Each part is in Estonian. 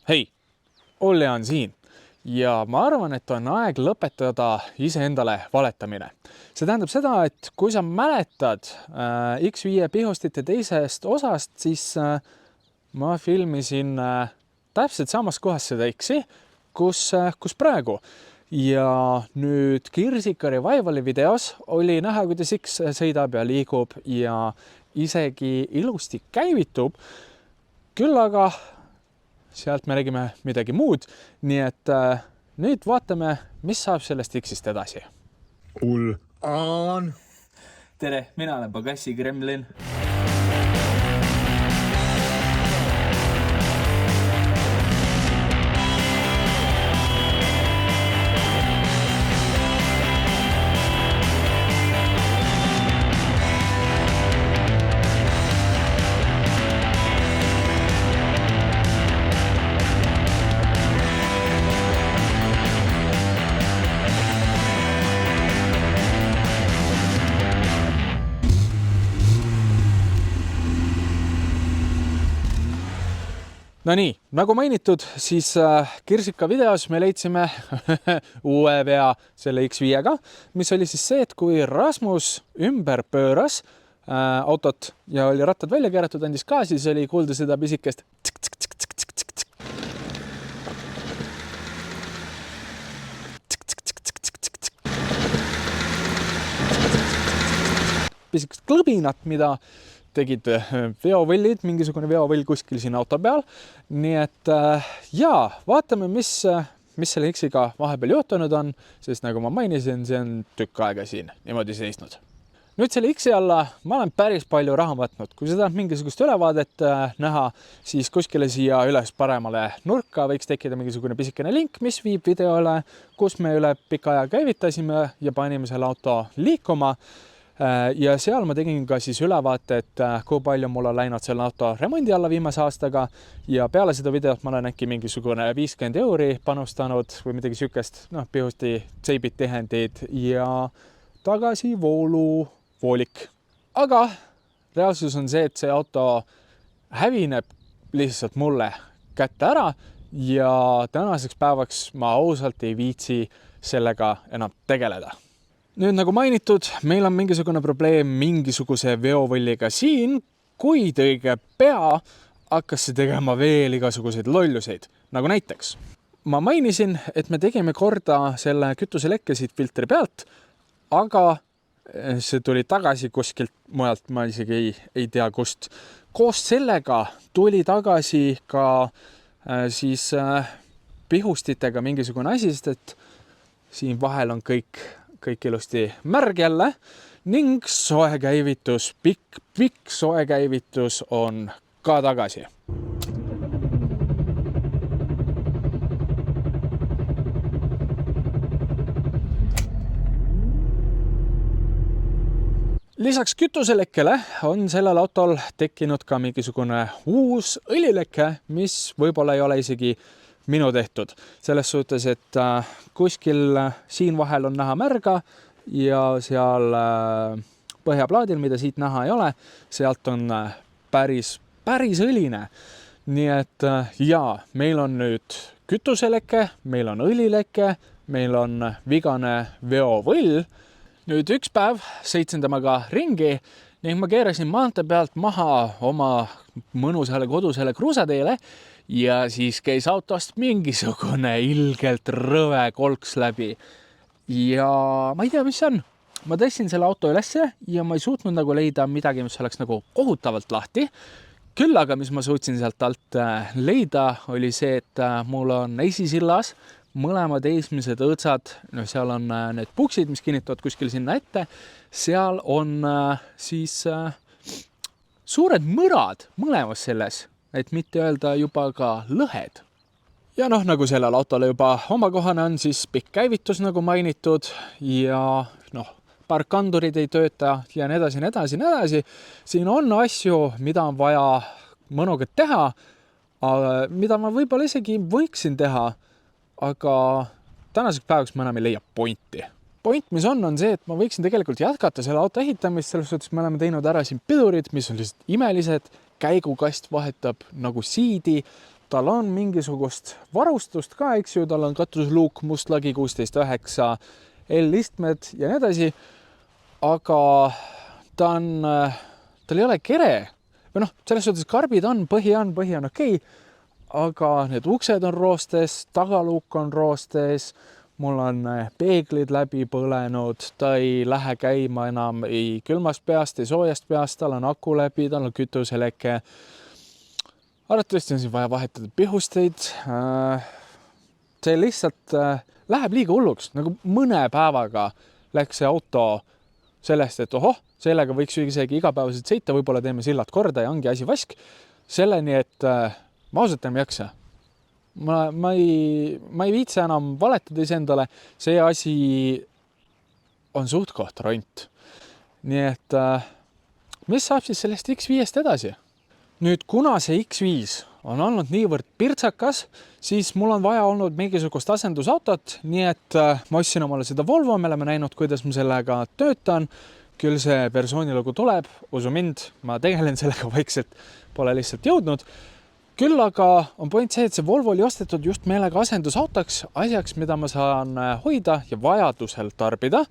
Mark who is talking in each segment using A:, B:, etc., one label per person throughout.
A: Hei, Olle on siin ja ma arvan, et on aeg lõpetada iseendale valetamine. See tähendab seda, et kui sa mäletad X5 pihustite teisest osast, siis ma filmisin täpselt samas kohas seda X-i, kus praegu. Ja nüüd Kirsika Revivali videos oli näha, kuidas X sõidab ja liigub ja isegi ilusti käivitub. Küll aga sealt me nägime midagi muud, nii et nüüd vaatame, mis saab sellest X-ist edasi.
B: Ul'aan!
C: Tere, mina olen Pagassi Kremlin.
A: No nii, nagu mainitud, siis Kirsika videos me leidsime uue vea selle X5-ga, mis oli siis see, et kui Rasmus ümber pööras autot ja oli rattad välja keeratud, andis gaasi, siis oli kuulda seda pisikest pisikest klõbinat, mida tegid veovõllid, mingisugune veovõll kuskil siin auto peal. Nii et jaa, vaatame, mis selle X-iga vahepeal juhtunud on, sest nagu ma mainisin, see on tükk aega siin niimoodi seisnud. Nüüd selle X-i alla ma olen päris palju raha võtnud. Kui sa tahad mingisugust ülevaadet näha, siis kuskile siia üles paremale nurka võiks tekkida mingisugune pisikene link, mis viib videole, kus me üle pika aja käivitasime ja panime selle auto liikuma. Ja seal ma tegin ka siis ülevaate, et kui palju mul on läinud selle auto remondi alla viimase aastaga ja peale seda videot ma olen äkki mingisugune 50 € panustanud või midagi sükest, pihusti tseibid, tihendid ja tagasi vooluvoolik. Aga reaalsus on see, et see auto hävineb lihtsalt mulle kätte ära ja tänaseks päevaks ma ausalt ei viitsi sellega enam tegeleda. Nüüd nagu mainitud, meil on mingisugune probleem mingisuguse veovõlliga siin, kuid õige pea hakkas see tegema veel igasuguseid lolluseid. Nagu näiteks, ma mainisin, et me tegime korda selle kütuselekke siit filtri pealt, aga see tuli tagasi kuskilt mujalt, ma isegi ei tea kust. Koos sellega tuli tagasi ka siis pihustitega mingisugune asi, sest et siin vahel on kõik ilusti märg jälle ning soe käivitus, pikk soe käivitus on ka tagasi. Lisaks kütuselekkele on sellel autol tekkinud ka mingisugune uus õlileke, mis võib-olla ei ole isegi minu tehtud. Selles suhtes, et kuskil siin vahel on näha märga ja seal põhjaplaadil, mida siit näha ei ole, sealt on päris õline. Nii et jaa, meil on nüüd kütuseleke, meil on õlileke, meil on vigane veovõll. Nüüd üks päev sõitsin temaga ringi ning ma keerasin maantee pealt maha oma mõnusale kodusele kruusateele ja siis käis autost mingisugune ilgelt rõve kolks läbi. Ja ma ei tea, mis see on. Ma tõstsin selle auto ülesse ja ma ei suutnud nagu leida midagi, mis oleks nagu kohutavalt lahti. Küll aga, mis ma suutsin sealt alt leida, oli see, et mul on esisillas mõlemad eesmised õõtsad, seal on need puksid, mis kinnitavad kuskil sinna ette. Seal on siis suured mõrad mõlemas selles, et mitte öelda juba ka lõhed. Ja nagu sellel autole juba omakohane on, siis pikk käivitus nagu mainitud ja paar kandurid ei tööta ja nii edasi. Siin on asju, mida on vaja mõnuga teha, mida ma võib-olla isegi võiksin teha, aga tänaseks päevaks ma enam ei leia pointi. Point, mis on see, et ma võiksin tegelikult jätkata selle auto ehitamist, selles suhtes me oleme teinud ära siin pidurid, mis on lihtsalt imelised, käigukast vahetab nagu siidi, tal on mingisugust varustust ka, eks ju, tal on katusluuk, mustlagi 16.9, L-istmed ja nii edasi, aga tal ei ole kere või noh, selles suhtes karbid on, põhi on okei, aga need uksed on roostes, tagaluuk on roostes, mul on peeglid läbi põlenud, ta ei lähe käima enam ei külmast peast, ei soojast peast, tal on aku läbi, tal on kütuseleke. Arvatavasti on siin vaja vahetada pihusteid. See lihtsalt läheb liiga hulluks, nagu mõne päevaga läks see auto sellest, et ohoh, sellega võiks isegi igapäevaselt sõita, võib-olla teeme sillad korda ja ongi asi vask. Selleni, et ma ausalt enam ei jaksa. Ma ei viitse enam valetada iseendale, see asi on suht-koht ront. Nii et mis saab siis sellest X5-st edasi? Nüüd, kuna see X5 on olnud niivõrd pirtsakas, siis mul on vaja olnud mingisugust asendusautot, nii et ma ostsin omale seda Volvo, me oleme näinud, kuidas ma sellega töötan. Küll see versioonilugu tuleb, usu mind, ma tegelen sellega vaikselt, pole lihtsalt jõudnud. Küll aga on point see, et see Volvo oli ostetud just meelega asendusautoks, asjaks, mida ma saan hoida ja vajadusel tarbida.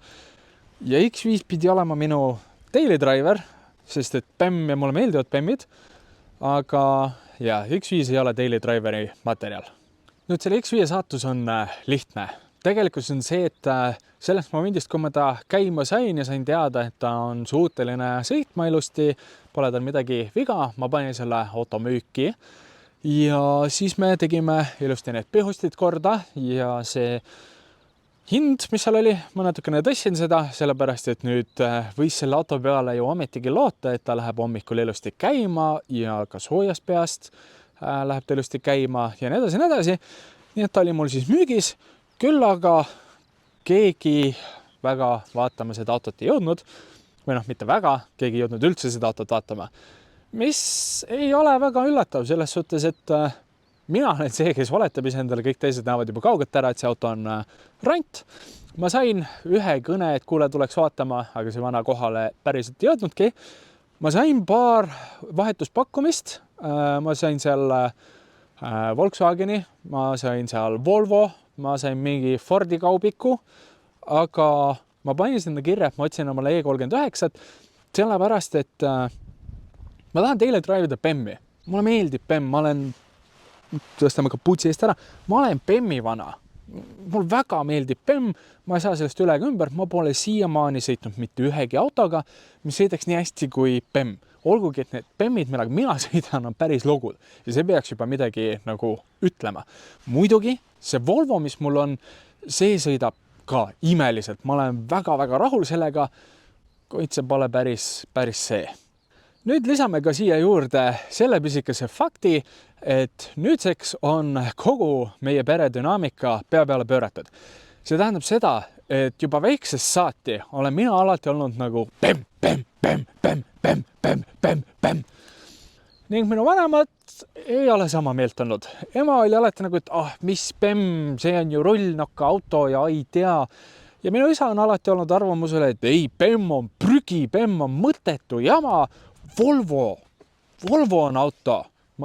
A: Ja X5 pidi olema minu daily driver, sest et PEM ja mulle meeldivad PEMid, aga ja, X5 ei ole daily driveri materjal. Nüüd selle X5 saatus on lihtne. Tegelikult on see, et sellest momendist, kui ma ta käima sain ja sain teada, et ta on suuteline sõitma ilusti, pole tal midagi viga, ma panin selle auto müüki ja siis me tegime ilusti need pihustid korda ja see hind, mis seal oli, ma natukene tõssin seda, sellepärast et nüüd võis selle auto peale ju ametigi loota, et ta läheb hommikul ilusti käima ja ka soojast peast läheb ta ilusti käima ja nii edasi, nii edasi. Nii et ta oli mul siis müügis. Küll aga keegi väga vaatama seda autot ei jõudnud, või noh, mitte väga, keegi ei jõudnud üldse seda autot vaatama, mis ei ole väga üllatav selles suhtes, et mina olen see, kes valetab iseendale, kõik teised näevad juba kaugelt ära, et see auto on rant. Ma sain ühe kõne, et kuule, tuleks vaatama, aga see vana kohale päriselt ei jõudnudki. Ma sain paar vahetuspakkumist, ma sain seal Volkswageni, ma sain seal Volvo, ma sain mingi Fordi kaubiku, aga ma panin sinna kirja, et ma otsin omale E39, sellepärast, et ma tahan teile drive'ida PEM-i. Mulle meeldib PEM, ma olen, tõstame kaputsi eest ära, ma olen PEM-i vana. Mul väga meeldib PEM, ma ei saa sellest üle ega ümber, ma pole siiamaani sõitnud mitte ühegi autoga, mis sõidaks nii hästi kui PEM. Olgugi, et need PEM-id, millega mina sõidan, on päris logud ja see peaks juba midagi nagu ütlema. Muidugi, see Volvo, mis mul on, see sõidab ka imeliselt. Ma olen väga-väga rahul sellega, kuid see pole päris see. Nüüd lisame ka siia juurde selle pisikese fakti, et nüüdseks on kogu meie pere dünaamika pea peale pööratud. See tähendab seda, et juba väiksest saati olen mina alati olnud nagu PEM. Ning minu vanemad ei ole sama meelt olnud. Ema oli alati nagu, et mis PEM, see on ju rullnokka auto ja ei tea. Ja minu isa on alati olnud arvamusele, et ei, PEM on prügi, PEM on mõttetu jama. Volvo on auto.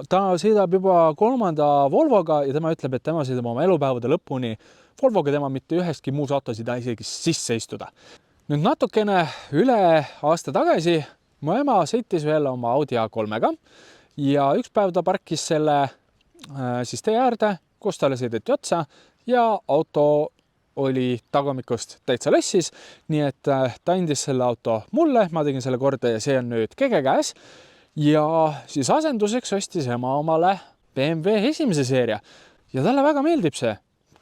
A: Ta sõidab juba 3. Volvoga ja tema ütleb, et tema sõidab oma elupäevade lõpuni Volvoga, tema mitte ühestki muus autos ei taha isegi sisse istuda. Nüüd natukene üle aasta tagasi mu ema sõitis veel oma Audi A3-ga ja üks päev ta parkis selle siis tee äärde, kus talle sõideti otsa ja auto oli tagumikust täitsa lõssis, nii et ta andis selle auto mulle, ma tegin selle korda ja see on nüüd kege käes ja siis asenduseks ostis ema omale BMW 1. seeria ja talle väga meeldib see.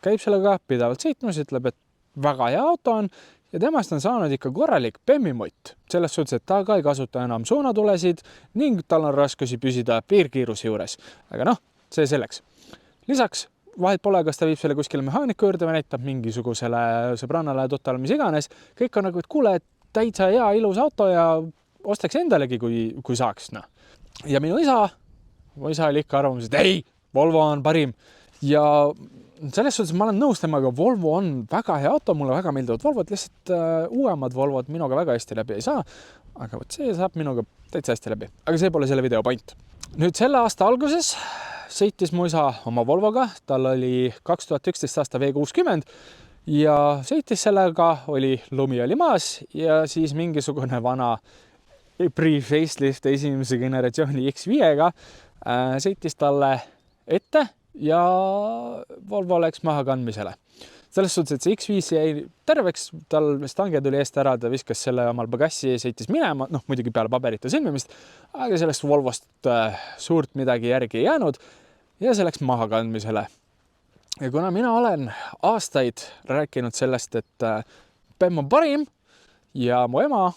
A: Käib sellega pidevalt sõitmas, ütleb, et väga hea auto on ja temast on saanud ikka korralik PEM-imott. Selles suhtes, et ta ka ei kasuta enam suunatulesid ning tal on raskusi püsida piirkiiruse juures. Aga noh, see selleks. Lisaks vahet pole, kas ta viib selle kuskile mehaaniku juurde või näitab mingisugusele sõbrannale, tuttavale, mis iganes. Kõik on nagu, et kuule, täitsa hea ilus auto ja ostaks endalegi, kui saaks. No. Ja mu isa oli ikka arvamus, et ei, Volvo on parim. Ja selles suhtes ma olen nõus temaga, Volvo on väga hea auto, mulle väga meeldivad Volvod, lihtsalt uuemad Volvod minuga väga hästi läbi ei saa, aga see saab minuga täitsa hästi läbi. Aga see pole selle video point. Nüüd selle aasta alguses sõitis mu isa oma Volvoga, tal oli 2011 aasta V60 ja sõitis sellega, lumi oli maas ja siis mingisugune vana pre-facelift esimese generatsiooni X5-ga sõitis talle ette ja Volvo läks maha kandmisele. Selles suhtes, et see X5 jäi terveks, tal stange tuli eest ära, ta viskas selle omal pagassi ja sõitis minema, muidugi peale paberite sõlmimist, aga sellest Volvost suurt midagi järgi ei jäänud ja see läks maha kandmisele. Ja kuna mina olen aastaid rääkinud sellest, et PEM on parim ja mu ema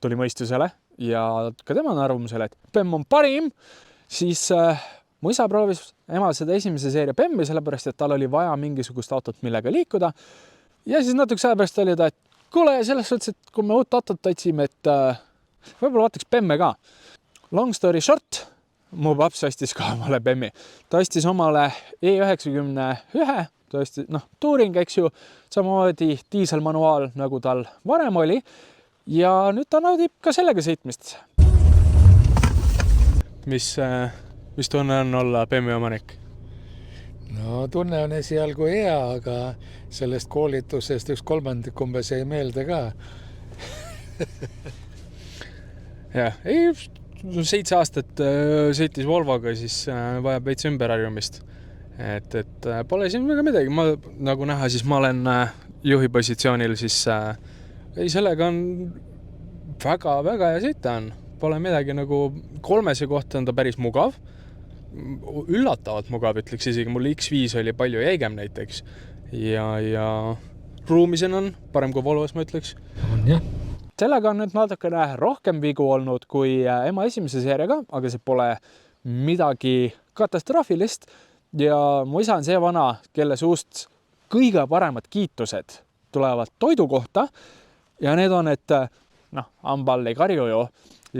A: tuli mõistusele ja ka tema on arvamusele, et PEM on parim, siis mu isa proovis emal seda esimese seeria PEM-i, sellepärast, et tal oli vaja mingisugust autot, millega liikuda. Ja siis natuke aja pärast oli ta, et kuule, selles suhtes, et kui me uut autot otsime, et võib-olla vaataks PEM-e ka. Long story short, mu paps ostis ka omale PEM-i. Ta ostis omale E91, ta ostis, Touring, eks ju, samamoodi diiselmanuaal, nagu tal varem oli. Ja nüüd ta naudib ka sellega sõitmist. Mis tunne on olla PEM-i omanik?
B: No tunne on esialgu hea, aga sellest koolitusest 1/3 umbes jäi meelde ka.
A: Jah, 7 aastat sõitis Volvoga, siis vajab veits ümberharjumist. Et pole siin väga midagi. Ma, nagu näha, siis ma olen juhi positsioonil, siis sellega on väga hea sõita on. Pole midagi nagu 3 kohta on ta päris mugav. Üllatavalt mugav, ütleks isegi. Mul X5 oli palju jäigem näiteks. Ja ruumisen on parem kui Volvos, ma ütleks.
B: On jah.
A: Sellega on nüüd natukene rohkem vigu olnud kui ema esimese seeriaga, aga see pole midagi katastroofilist. Ja mu isa on see vana, kelle suust kõige paremad kiitused tulevad toidu kohta. Ja need on, et hambal ei karju ju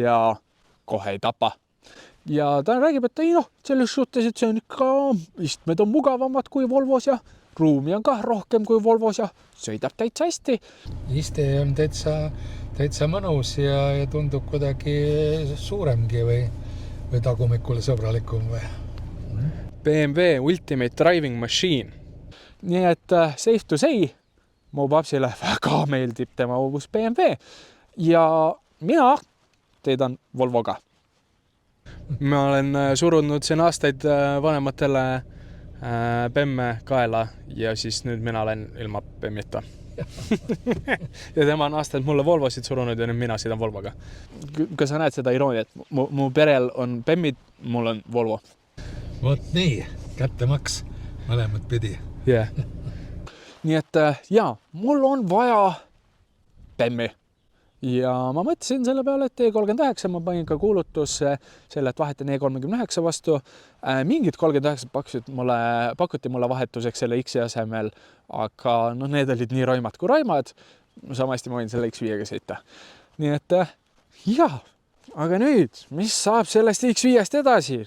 A: ja kohe ei tapa. Ja ta räägib, et selles suhtes, et see on ikka, istmed on mugavamad kui Volvos ja ruumi on ka rohkem kui Volvos ja sõidab täitsa hästi.
B: Iste on täitsa mõnus ja tundub kuidagi suuremgi või tagumikule sõbralikum või?
A: BMW Ultimate Driving Machine. Nii et safe to say, mu papsile väga meeldib tema uus BMW ja mina teedan Volvoga. Ma olen surunud siin aastaid vanematele PEM-e kaela ja siis nüüd mina olen ilma PEM-ita. Ja tema on aastaid mulle Volvosid surunud ja nüüd mina sõidan Volvoga. Kas sa näed seda irooniat? Mu perel on PEM-id, mul on Volvo.
B: Vot nii, kättemaks mõlemad pidi.
A: Yeah. Nii et mul on vaja PEM-i. Ja ma mõtlesin selle peale, et E39 ma panin ka kuulutusse selle, et vahetan E39 vastu. Mingid 39 pakuti mulle vahetuseks selle X-i asemel, aga need olid nii roimad kui roimad. Samasti ma võin selle X5-ga sõita. Nii et aga nüüd, mis saab sellest X5-st edasi?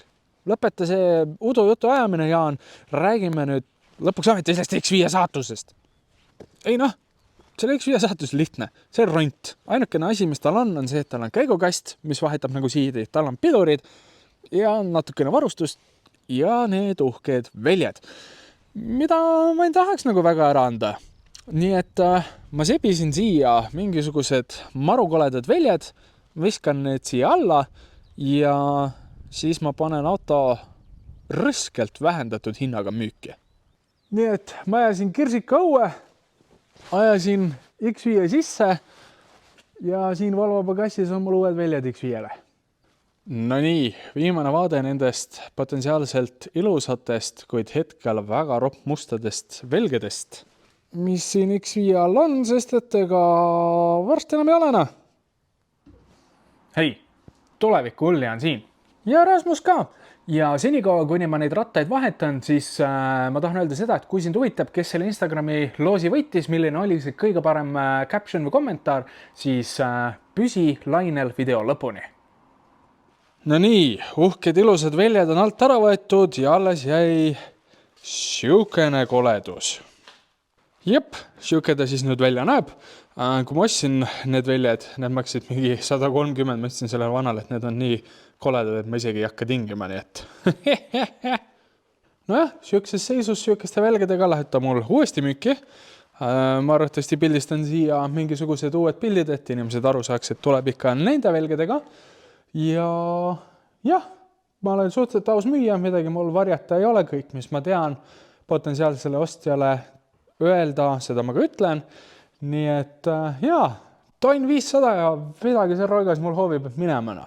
A: Lõpeta see udujutu ajamine, Jaan. Räägime nüüd lõpuks ometi sellest X5 saatusest. Ei selle X5 saatus lihtne. See on ront. Ainukene asi, mis tal on see, et tal on käigukast, mis vahetab nagu siidi. Tal on pidurid ja natukene varustust ja need uhked väljad, mida ma ei tahaks nagu väga ära anda. Nii et ma sebisin siia mingisugused marukoledad väljad, viskan need siia alla ja siis ma panen auto rõskelt vähendatud hinnaga müüki. Nii et ma ajasin kirsika õue, ajasin X5 sisse ja siin Volvo pagassis on mul uued väljad X5-le. No nii, viimane vaade nendest potentsiaalselt ilusatest, kuid hetkel väga roppmustadest velgedest, mis siin X5 all on, sest et ega varsti enam ei olena. Hei, tuleviku Ulli on siin. Ja Rasmus ka. Ja senikaua, kuni ma neid rattaid vahetan, siis ma tahan öelda seda, et kui sind huvitab, kes selle Instagrami loosi võitis, milline oli see kõige parem caption või kommentaar, siis püsi lainel video lõpuni. No nii, uhked ilusad väljad on alt ära võetud ja alles jäi siukene koledus. Jep, siuke ta siis nüüd välja näeb. Kui ma ostsin need väljad, need maksid mingi 130, ma ütlesin sellele vanale, et need on nii koledad, et ma isegi ei hakka tingima, nii et nojah, siukeses seisus, siukeste välgedega läheb ta mul uuesti müüki. Ma arvatavasti pildistan siia mingisugused uued pildid, et inimesed aru saaks, et tuleb ikka nende välgedega. Ja jah, ma olen suhteliselt aus müüa, midagi mul varjata ei ole, kõik, mis ma tean potentsiaalsele ostjale öelda, seda ma ka ütlen. Nii et jaa, tonn 500 ja midagi seal roigas mul hoovi peab minema.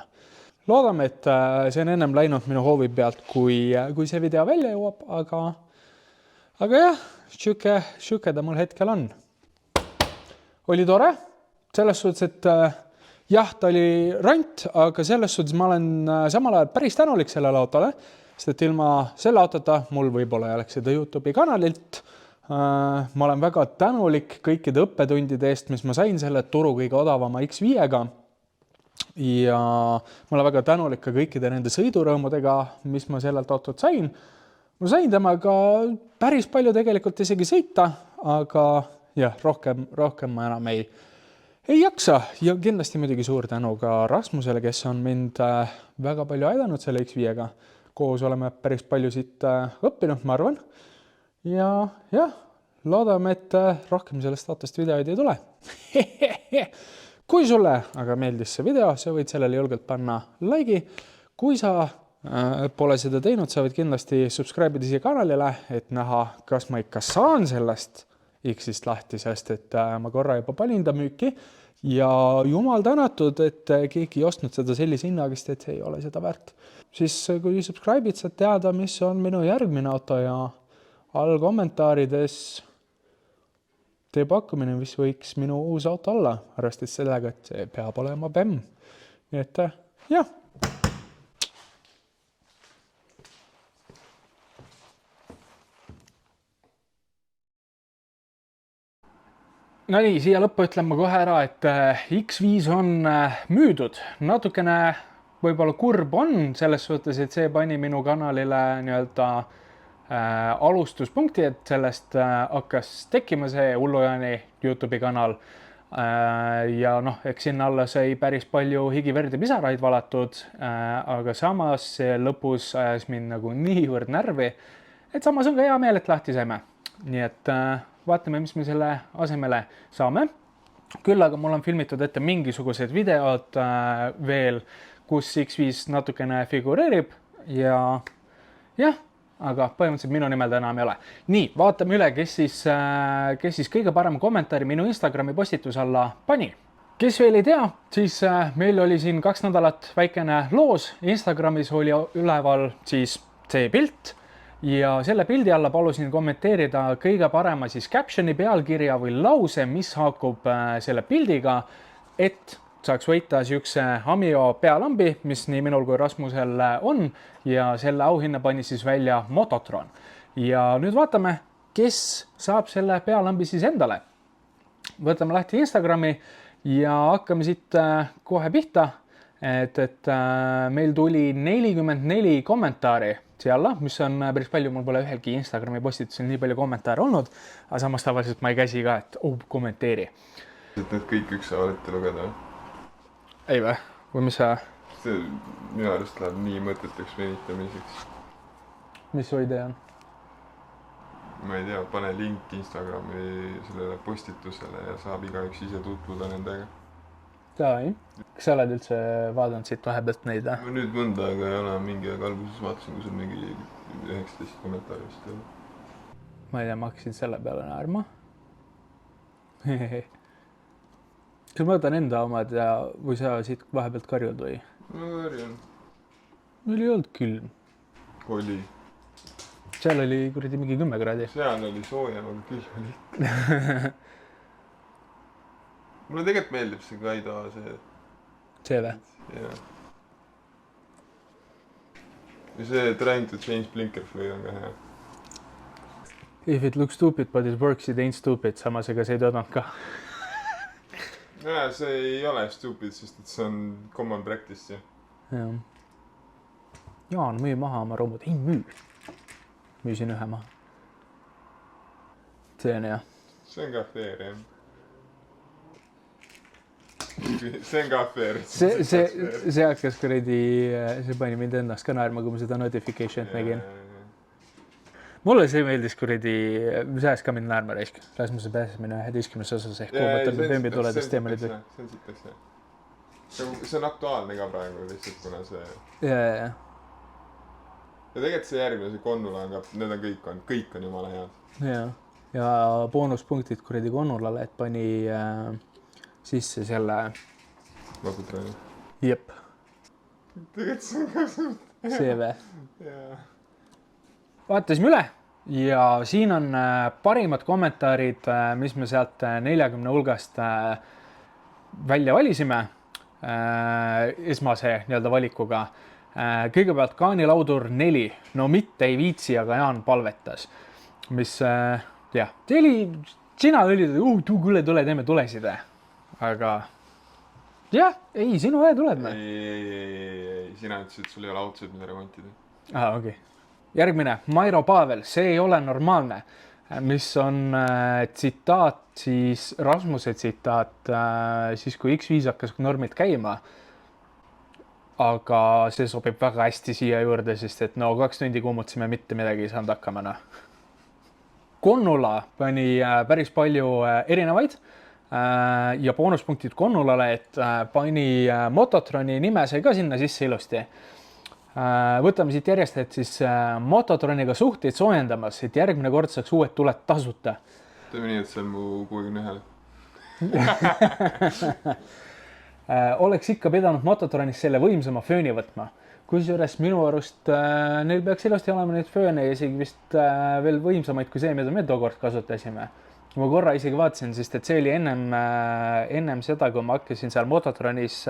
A: Loodame, et see on ennem läinud minu hoovi pealt, kui see video välja jõuab, aga jah, siuke ta mul hetkel on. Oli tore, selles suhtes, et jah, ta oli rant, aga selles suhtes ma olen samal ajal päris tänulik sellele autole, sest et ilma selle autota mul võib-olla ei oleks seda YouTube'i kanalilt. Ma olen väga tänulik kõikide õppetundide eest, mis ma sain selle turu kõige odavama X5-ga. Ja ma olen väga tänulik ka kõikide nende sõidurõõmudega, mis ma sellelt autot sain. Ma sain temaga päris palju tegelikult isegi sõita, aga jah, rohkem ma enam ei jaksa. Ja kindlasti muidugi suur tänu ka Rasmusele, kes on mind väga palju aidanud selle X5-ga. Koos oleme päris palju siit õppinud, ma arvan. Ja jah, loodame, et rohkem sellest autost videoid ei tule. Kui sulle aga meeldis see video, sa võid sellele julgelt panna like'i. Kui sa pole seda teinud, sa võid kindlasti subscribe'ida siia kanalile, et näha, kas ma ikka saan sellest X-ist lahti, sest et ma korra juba panin ta müüki ja jumal tänatud, et keegi ei ostnud seda sellise hinnagist, et see ei ole seda väärt. Siis kui subscribe'id, saad teada, mis on minu järgmine auto ja all kommentaarides tee pakkumine, mis võiks minu uus auto olla, arvestades sellega, et see peab olema BEM. Nii et jah. No nii, siia lõppu ütlen ma kohe ära, et X5 on müüdud. Natukene võib-olla kurb on selles suhtes, et see pani minu kanalile nii-öelda alustuspunkti, et sellest hakkas tekkima see Ullujaani YouTube'i kanal. Ja noh, eks sinna alla sai päris palju higiverd ja pisaraid valatud, aga samas see lõpus ajas mind nagu niivõrd närvi, et samas on ka hea meel, et lahti saime. Nii et vaatame, mis me selle asemele saame. Küll aga mul on filmitud ette mingisugused videod veel, kus X5 natukene figureerib ja jah, aga põhimõtteliselt minu nimel ta enam ei ole. Nii, vaatame üle, kes siis kõige parem kommentaari minu Instagrami postitus alla pani. Kes veel ei tea, siis meil oli siin 2 nädalat väikene loos. Instagramis oli üleval siis see pilt ja selle pildi alla palusin kommenteerida kõige parema siis captioni pealkirja või lause, mis haakub selle pildiga, et saaks võita siukse Amio pealambi, mis nii minul kui Rasmusel on ja selle auhinna pani siis välja Mototron. Ja nüüd vaatame, kes saab selle pealambi siis endale. Võtame lahti Instagrami ja hakkame siit kohe pihta, et meil tuli 44 kommentaari siia, mis on päris palju, mul pole ühelgi Instagrami postitusel nii palju kommentaare olnud, aga samas tavaliselt ma ei käsi ka, et kommenteeri.
D: Et need kõik ükshaaval ette lugeda?
A: Ei või? Või mis sa?
D: See minu arust läheb nii mõteteks venitamiseks.
A: Mis su idee on?
D: Ma ei tea, pane link Instagrami sellele postitusele ja saab igaüks ise tutvuda nendega.
A: Jaa, kas sa oled üldse vaadanud siit vahepealt neid?
D: Ma nüüd mõnda, aga ei ole mingi aeg alguses vaatasin, kui sul mingi 19 kommentaari vist oli.
A: Ma ei tea, ma hakkasin selle peale naerma. Kas ma võtan enda omad ja või sa siit vahepealt karjud või?
D: Ma karjun.
A: Meil ei olnud külm.
D: Oli.
A: Seal oli kuradi mingi 10 kraadi.
D: Seal oli soojem, aga külm oli. Mulle tegelikult meeldib see Kaido see.
A: See või?
D: Jah. Ja see Trying to Change Blinker Fluid on ka hea.
A: If it looks stupid, but it works, it ain't stupid. Samas ega see ei töötanud ka.
D: Jaa, see ei ole stupid, sest et see on common practice.
A: Jah. Jaan, müü maha oma romud. Ei müü. Müüsin ühe maha. See on hea.
D: See on ka fair, jah. See on ka fair.
A: See hakkas kuradi, see pani mind ennast ka naerma, kui ma seda notification'it nägin. mulle see meeldis kuradi, see ajas ka mind naerma raisk. Rasmuse pääsemine 11. osas ehk kuumatamine Bemmi tuledest teemalid.
D: See on sitaks, jah. See on aktuaalne ka praegu lihtsalt, kuna see...
A: Ja.
D: Ja tegelikult see järgmine, see Konnula on ka, need on kõik on jumala head.
A: Ja boonuspunktid kuradi Konnulale, et pani sisse selle...
D: Vakutrani.
A: Jep.
D: Tegelikult see on ka suht...
A: CV.
D: Jaa.
A: Vaatasime üle ja siin on parimad kommentaarid, mis me sealt 40 hulgast välja valisime esmase nii-öelda valikuga. Kõigepealt Kaanilaudur 4. No mitte ei viitsi, aga Jaan palvetas. Mis, jah, sina olid, tule, teeme tulesid. Aga jah, ei, sinu tuled me.
D: Ei, sina ütlesid, et sul ei ole autosid, mida remontida.
A: Okei. Järgmine, Mairo Pavel, see ei ole normaalne, mis on tsitaat, siis Rasmuse tsitaat, siis kui X5 hakkas normid käima. Aga see sobib väga hästi siia juurde, sest et no 2 tundi kuumutasime mitte midagi ei saanud hakkama. Konnula pani päris palju erinevaid ja boonuspunktid Konnulale, et pani Mototroni nime sai ka sinna sisse ilusti. Võtame siit järjest, et siis Mototroniga suhteid soojendamas, et järgmine kord saaks uued tuled tasuta.
D: Teeme nii, et see on mu 61.
A: Oleks ikka pidanud Mototronis selle võimsama fööni võtma. Kusjuures minu arust neil peaks ilusti olema neid fööne ja isegi vist veel võimsamaid kui see, mida me tookord kasutasime. Ma korra isegi vaatasin, sest et see oli ennem seda, kui ma hakkasin seal Mototronis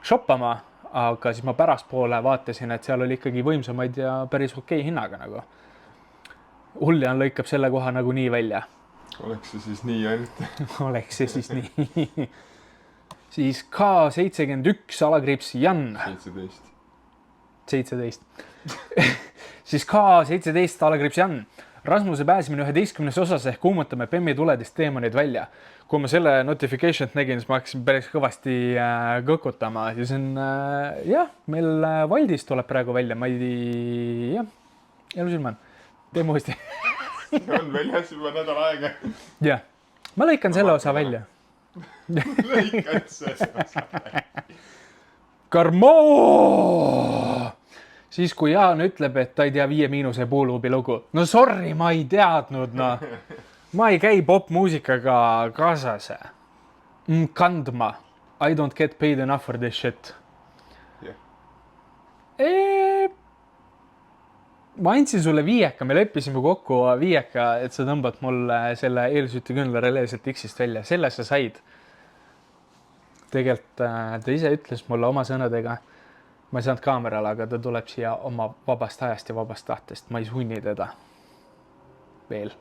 A: shoppama, aga siis ma pärastpoole vaatasin, et seal oli ikkagi võimsamaid ja päris okei hinnaga nagu. Huljan lõikab selle koha nagu nii välja.
D: Oleks see siis nii ainult?
A: Oleks see siis nii. Siis K71 alakriips Jan. 17. Siis K17 alakriips Jan. Rasmuse pääsemine 11. osas ehk kuumutame Bemmi tuledest teemonid välja. Kui ma selle notification't nägin, siis ma hakkasin päris kõvasti kõkutama. Ja see on, jah, meil Valdis tuleb praegu välja. Ma ei, jah, elusilman. Teeme uuesti.
D: On väljas juba nädal aega.
A: Jah, ma lõikan selle osa välja.
D: Lõikad see osa välja.
A: Karmo! Siis kui Jaan ütleb, et ta ei tea 5- puuluubi lugu. No sorry, ma ei teadnud, no. Ma ei käi popmuusikaga kaasas. Kandma. I don't get paid enough for this shit.
D: Yeah.
A: Ma andsin sulle 5, me leppisime kokku 5, et sa tõmbad mulle selle eelsüti küünla releeselt X-ist välja. Selle sa said. Tegelikult ta ise ütles mulle oma sõnadega. Ma ei saanud kaamerale, aga ta tuleb siia oma vabast ajast ja vabast tahtest. Ma ei sunni teda. Veel.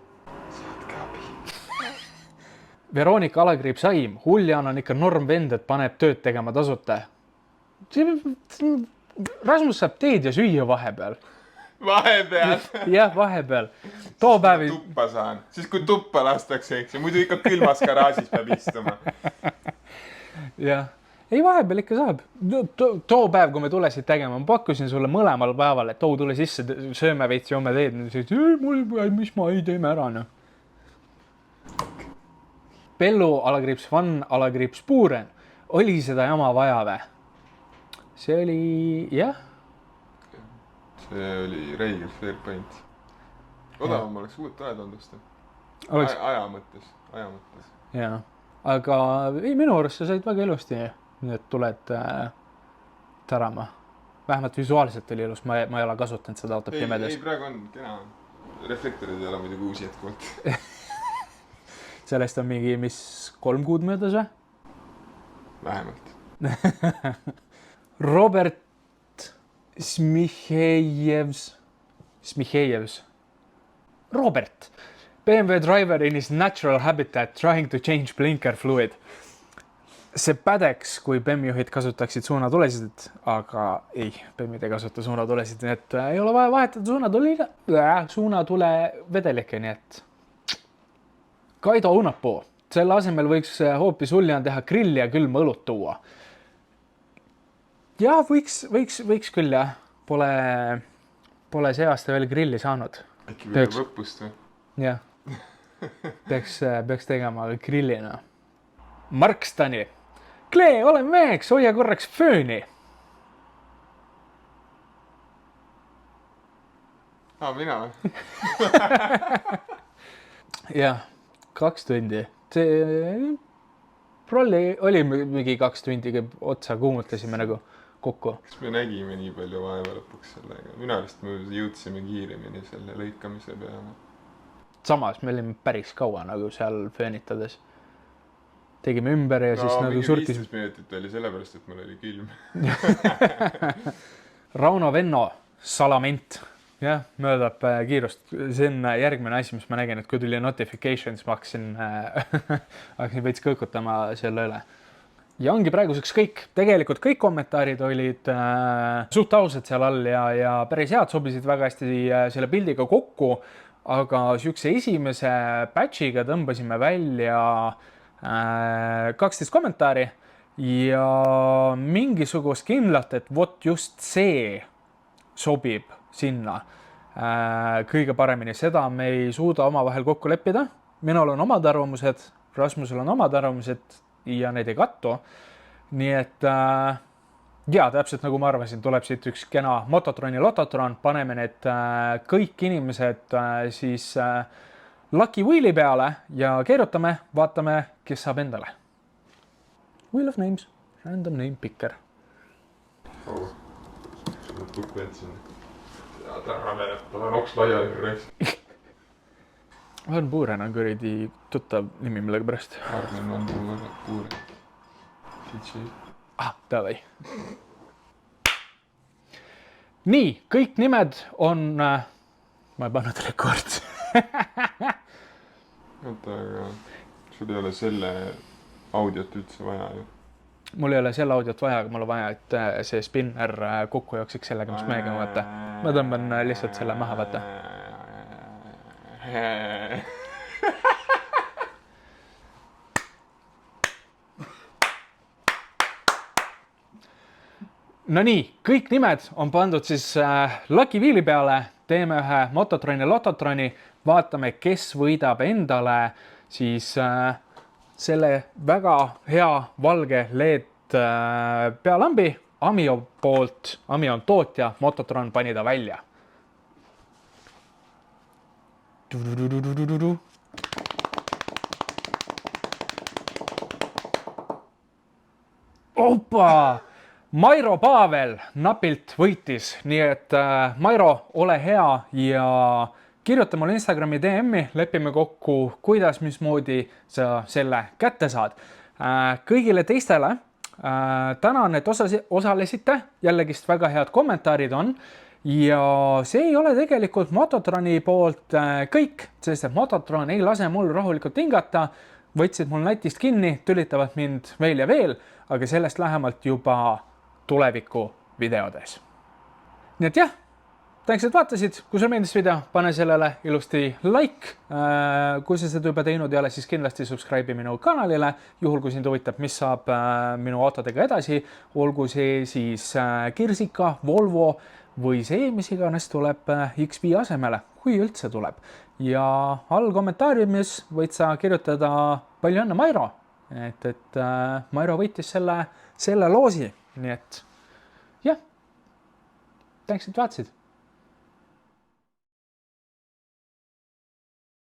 D: Saadke abi.
A: Veronika alakriips Aim. Huljan on ikka norm vend, et paneb tööd tegema tasuta. Rasmus saab teed ja süüa vahepeal.
D: Vahepeal.
A: Jah, vahepeal. Too päev...
D: Tuppa saan. Siis kui tuppa lastakse, eks. Muidu ikka külmas garaažis peab istuma.
A: Jah. Ei, vahepeal ikka saab. Too päev, kui me tulesid tegema, ma pakkusin sulle mõlemal päeval, et tule sisse, sööme veits, joome teed. Mis ma ei teeme ära, no. Pellu alakriips Van alakriips Puuren. Oli seda jama vaja või? See oli, jah.
D: See oli reigelt fair point. Odavam oleks uut aedandust.
A: Oleks...
D: Aja mõttes.
A: Jaa. Aga ei, minu arust sa said väga ilusti, nii et tuled tärama. Vähemalt visuaalselt oli ilus, ma ei ole kasutanud seda autot pimedas.
D: Ei, praegu on kena. Reflektorid ei ole muidugi uusi jätkuvalt.
A: Sellest on mingi, mis 3 kuud möödas või?
D: Vähemalt.
A: Robert Smihejevs. Robert. BMW driver in his natural habitat trying to change blinker fluid. See pädeks, kui BEM-juhid kasutaksid suunatulesid, aga ei, BEM-id ei kasuta suunatulesid, nii et ei ole vaja vahetada suunatule vedelikke, nii et Kaido Unapuu. Selle asemel võiks hoopis Huljan teha grilli ja külma õlut tuua. Ja võiks küll, jah. Pole see aasta veel grilli saanud.
D: äkki
A: Peaks.
D: võtab õppust või?
A: jah, peaks tegema grillina. Mark Stani. Klee, ole meheks, hoia korraks fööni.
D: Mina või?
A: jah, 2 tundi. See prolli oli mingi 2 tundi otsa, kuumutasime nagu kokku.
D: Kas me nägime nii palju vaeva lõpuks sellega? Minu arust me jõudsime kiiremini selle lõikamise peale.
A: Samas me olime päris kaua nagu seal föönitades. Tegime ümber ja siis nagu
D: mingi
A: surkisime.
D: 15 minutit oli sellepärast, et mul oli külm.
A: Rauno Venno, salament. Jah, möödab kiirust. See on järgmine asi, mis ma nägin, et kui tuli notifications, ma hakkasin veits kõõkutama selle üle. Ja ongi praeguseks kõik. Tegelikult kõik kommentaarid olid suht ausad seal all ja päris head, sobisid väga hästi selle pildiga kokku, aga siukse esimese batchiga tõmbasime välja 12 kommentaari ja mingisugust kindlat, et vot just see sobib sinna kõige paremini. Seda me ei suuda omavahel kokku leppida. Minul on omad arvamused, Rasmusel on omad arvamused ja need ei kattu. Nii et täpselt nagu ma arvasin, tuleb siit üks kena Mototroni lototron, paneme need kõik inimesed siis Lucky Wheel'i peale ja keerutame, vaatame, kes saab endale. Wheel of Names, random name picker.
D: Tukk võtsin. Ja täna panen oks laiali reis.
A: Van Buuren on kuradi tuttav nimi millega pärast.
D: Armen Van Buuren.
A: Davai. Nii, kõik nimed on... Ma ei pannud rekord.
D: Oota, aga sul ei ole selle audiot üldse vaja ju.
A: Mul ei ole selle audiot vaja, aga mul on vaja, et see spinner kokku jooksiks sellega, mis meiega vaata. Ma tõmban lihtsalt selle maha, vaata. No nii, kõik nimed on pandud siis Lucky Wheel'i peale. Teeme ühe Mototroni lototroni. Vaatame, kes võidab endale siis selle väga hea valge LED pealambi. Amio poolt, Amio on tootja, Mototron pani ta välja. Opa! Mairo Pavel napilt võitis, nii et Mairo, ole hea ja kirjuta mulle Instagrami DM-i, lepime kokku, kuidas, mismoodi sa selle kätte saad. Kõigile teistele tänan, et osalesite, jällegist väga head kommentaarid on ja see ei ole tegelikult Mototroni poolt kõik, sest et Mototron ei lase mul rahulikult hingata, võtsid mul natist kinni, tülitavad mind veel ja veel, aga sellest lähemalt juba tuleviku videodes. Nii et jah, tänks, et vaatasid. Kui sul meeldis video, pane sellele ilusti like. Kui sa seda juba teinud ei ole, siis kindlasti subscribe minu kanalile. Juhul, kui sind huvitab, mis saab minu autodega edasi, olgu see siis Kirsika, Volvo või see, mis iganes tuleb XB asemele, kui üldse tuleb. Ja all kommentaariumis võid sa kirjutada palju õnne Mairo, et Mairo võitis selle loosi. Nii et jah, tänks, et vaatasid.